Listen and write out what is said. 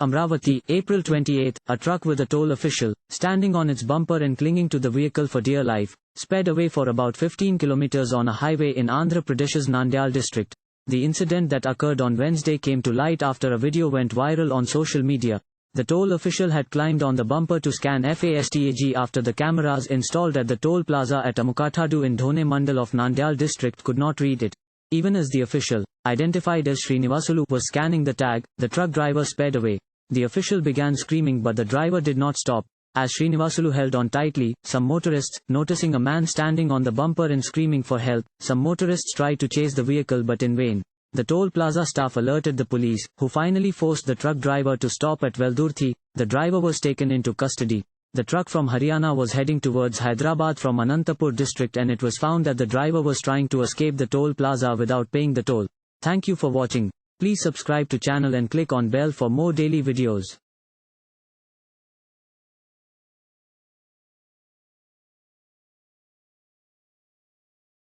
Amravati, April 28, a truck with a toll official, standing on its bumper and clinging to the vehicle for dear life, sped away for about 15 kilometers on a highway in Andhra Pradesh's Nandyal district. The incident that occurred on Wednesday came to light after a video went viral on social media. The toll official had climbed on the bumper to scan FASTAG after the cameras installed at the toll plaza at Amukathadu in Dhone Mandal of Nandyal district could not read it. Even as the official, identified as Srinivasulu, was scanning the tag, the truck driver sped away. The official began screaming but the driver did not stop. As Srinivasulu held on tightly, some motorists, noticing a man standing on the bumper and screaming for help, some motorists tried to chase the vehicle but in vain. The toll plaza staff alerted the police, who finally forced the truck driver to stop at Veldurthi. The driver was taken into custody. The truck from Haryana was heading towards Hyderabad from Anantapur district and it was found that the driver was trying to escape the toll plaza without paying the toll. Thank you for watching. Please subscribe to channel and click on bell for more daily videos.